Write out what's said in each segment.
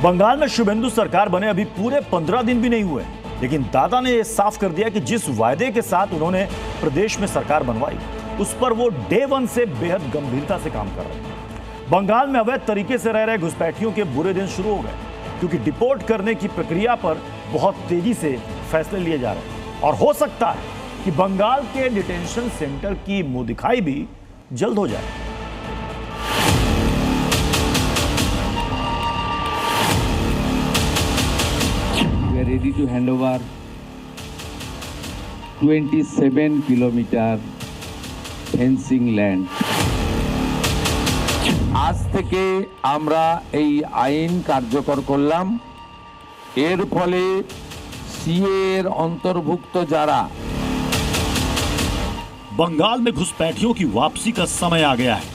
बंगाल में शुभेंदु सरकार बने अभी पूरे 15 दिन भी नहीं हुए, लेकिन दादा ने यह साफ कर दिया कि जिस वायदे के साथ उन्होंने प्रदेश में सरकार बनवाई उस पर वो डे वन से बेहद गंभीरता से काम कर रहे हैं। बंगाल में अवैध तरीके से रह रहे घुसपैठियों के बुरे दिन शुरू हो गए, क्योंकि डिपोर्ट करने की प्रक्रिया पर बहुत तेजी से फैसले लिए जा रहे हैं और हो सकता है कि बंगाल के डिटेंशन सेंटर की मुंह दिखाई भी जल्द हो जाए। We are ready to hand over 27 kilometer fencing land. আজ থেকে আমরা এই আইন কার্যকর করলাম। এর ফলে সিএ এর অন্তর্ভুক্ত যারা बंगाल में घुसपैठियों की वापसी का समय आ गया है।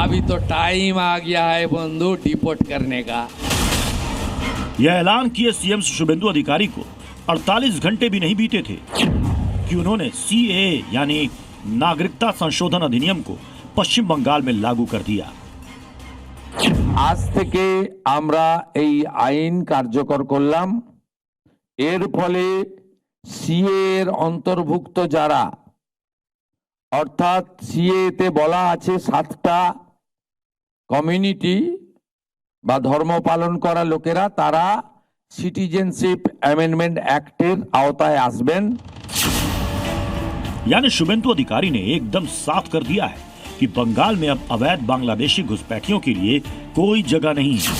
अभी तो टाइम आ गया है बंधु डिपोर्ट करने का। यह ऐलान किए सीएम शुभेंदु अधिकारी को 48 घंटे भी नहीं बीते थे कि उन्होंने सीएए यानी नागरिकता संशोधन अधिनियम को पश्चिम बंगाल में लागू कर दिया। আজ থেকে আমরা এই আইন কার্যকর করলাম। এর ফলে সিএ এর অন্তর্ভুক্ত যারা অর্থাৎ সিএ তে বলা আছে 7টা কমিউনিটি বা ধর্ম পালন করা লোকেরা তারা সিটিজেনशिप अमेंडमेंट एक्टेर আওতায় আসবেন। यानी शुभेंदु अधिकारी ने एकदम साफ कर दिया है कि बंगाल में अब अवैध बांग्लादेशी घुसपैठियों के लिए कोई जगह नहीं है।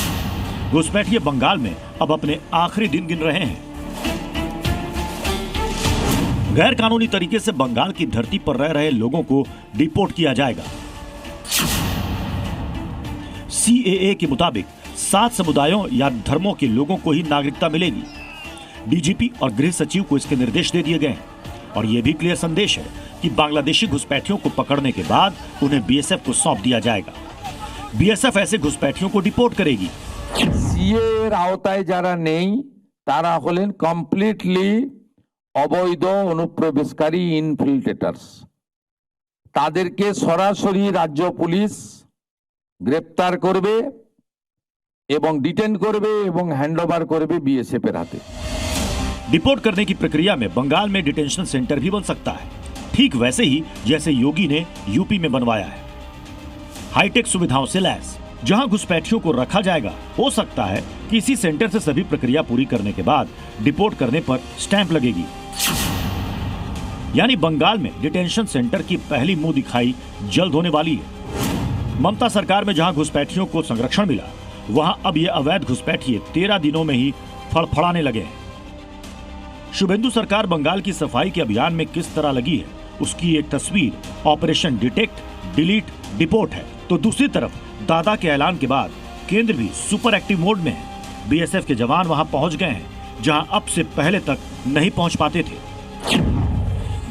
घुसपैठिए बंगाल में अब अपने आखिरी दिन गिन रहे हैं। गैर कानूनी तरीके से बंगाल की धरती पर रह रहे लोगों को डिपोर्ट किया जाएगा। सीएए के मुताबिक 7 समुदायों या धर्मों के लोगों को ही नागरिकता मिलेगी। डीजीपी और गृह सचिव को इसके निर्देश दे दिए गए हैं और यह भी क्लियर संदेश है कि बांग्लादेशी घुसपैठियों को पकड़ने के बाद उन्हें बीएसएफ को सौंप दिया जाएगा। बीएसएफ ऐसे घुसपैठियों को डिपोर्ट करेगी। सीए এর আওতায় যারা নেই তারা হলেন কমপ্লিটলি অবৈধ অনুপ্রবেশকারী ইনফিল্ট্রেটরস। তাদেরকে সরাসরি রাজ্য পুলিশ গ্রেফতার করবে এবং ডিটেন করবে এবং হ্যান্ডওভার করবে बीएसएफ এর হাতে। डिपोर्ट करने की प्रक्रिया में बंगाल में डिटेंशन सेंटर भी बन सकता है, ठीक वैसे ही जैसे योगी ने यूपी में बनवाया है। हाईटेक सुविधाओं से लैस जहां घुसपैठियों को रखा जाएगा। हो सकता है कि इसी सेंटर से सभी प्रक्रिया पूरी करने के बाद डिपोर्ट करने पर स्टैंप लगेगी। यानी बंगाल में डिटेंशन सेंटर की पहली मुंह दिखाई जल्द होने वाली है। ममता सरकार में जहां घुसपैठियों को संरक्षण मिला, वहां अब ये अवैध घुसपैठिए 13 दिनों में ही फड़फड़ाने लगे हैं। शुभेंदु सरकार बंगाल की सफाई के अभियान में किस तरह लगी है, उसकी एक तस्वीर ऑपरेशन डिटेक्ट डिलीट डिपोर्ट है। तो दूसरी तरफ दादा के ऐलान के बाद केंद्र भी सुपर एक्टिव मोड में है। बीएसएफ के जवान वहां पहुंच गए हैं जहां अब से पहले तक नहीं पहुंच पाते थे।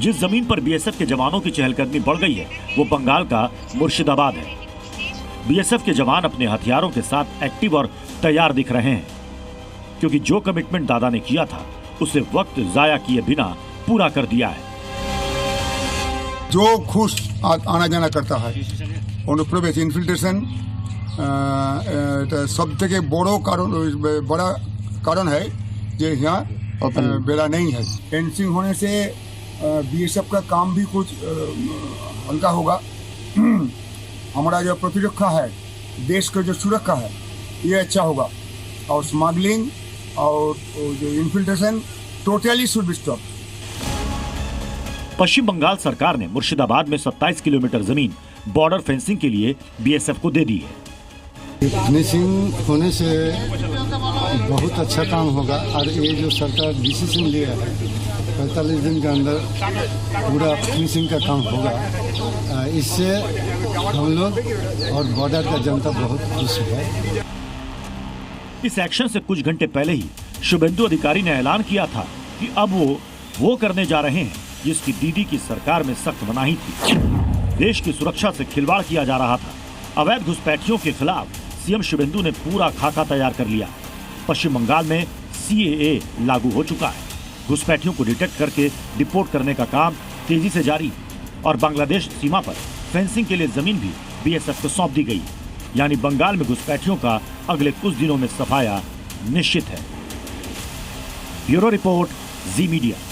जिस जमीन पर बीएसएफ के जवानों की चहलकदमी बढ़ गई है वो बंगाल का मुर्शिदाबाद है। बीएसएफ के जवान अपने हथियारों के साथ एक्टिव और तैयार दिख रहे हैं, क्योंकि जो कमिटमेंट दादा ने किया था उसे वक्त जाया किए बिना पूरा कर दिया है। जो घुस आना जाना करता है अनुप्रवेश इनफिल्ट्रेशन सब থেকে बड़ा कारण है जो यहाँ बेला नहीं है। फेंसिंग होने से बीएसएफ का काम भी कुछ हल्का होगा। हमारा जो प्रतिरक्षा है, देश का जो सुरक्षा है, ये अच्छा होगा। और स्मगलिंग और जो infiltration totally should be stop. Paschim Bangal सरकार ने मुर्शिदाबाद में 27 किलोमीटर जमीन बॉर्डर फेंसिंग के लिए बीएसएफ को दे दी है। फिनिशिंग होने से बहुत अच्छा काम होगा और ये जो सरकार डिसीजन लिया है 45 दिन के अंदर पूरा फिनिशिंग का काम होगा। इससे हम लोग और बॉर्डर का जनता बहुत खुश है। इस एक्शन से कुछ घंटे पहले ही शुभेंदु अधिकारी ने ऐलान किया था कि अब वो करने जा रहे हैं जिसकी दीदी की सरकार में सख्त मनाही थी। देश की सुरक्षा से खिलवाड़ किया जा रहा था। अवैध घुसपैठियों के खिलाफ सीएम शुभेंदु ने पूरा खाका तैयार कर लिया। पश्चिम बंगाल में सीएए लागू हो चुका है। घुसपैठियों को डिटेक्ट करके डिपोर्ट करने का काम तेजी से जारी है और बांग्लादेश सीमा पर फेंसिंग के लिए जमीन भी बीएसएफ को सौंप दी गई। यानी बंगाल में घुसपैठियों का अगले कुछ दिनों में सफाया निश्चित है। ब्यूरो रिपोर्ट, जी मीडिया।